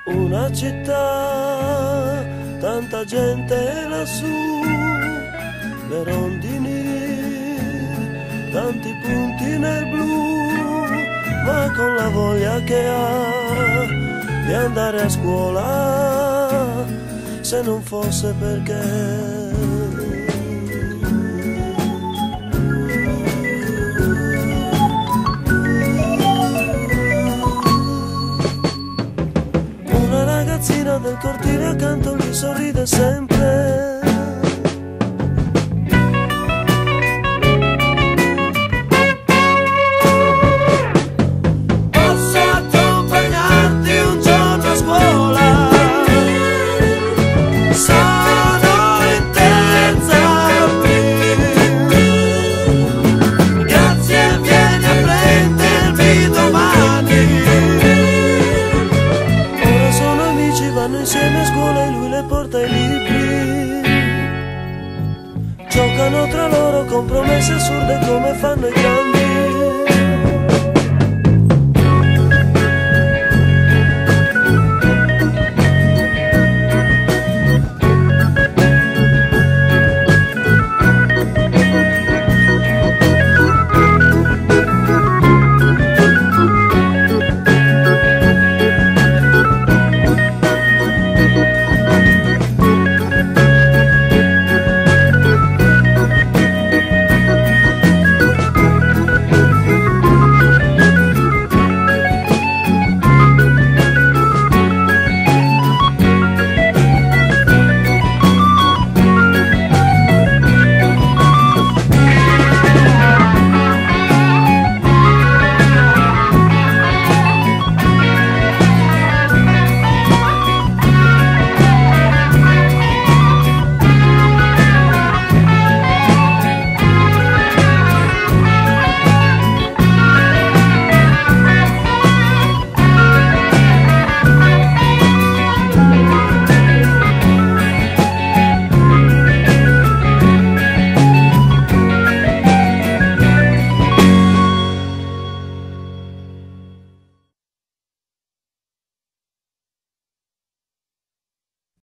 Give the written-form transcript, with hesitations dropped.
Una città, tanta gente lassù, le rondini, tanti punti nel blu, ma con la voglia che ha di andare a scuola, se non fosse perché del cortile accanto gli sorride sempre. Posso accompagnarti un giorno a scuola, sono in terza B. Grazie, vieni a prendermi domani. Vanno insieme a scuola e lui le porta i libri. Giocano tra loro con promesse assurde come fanno i grandi.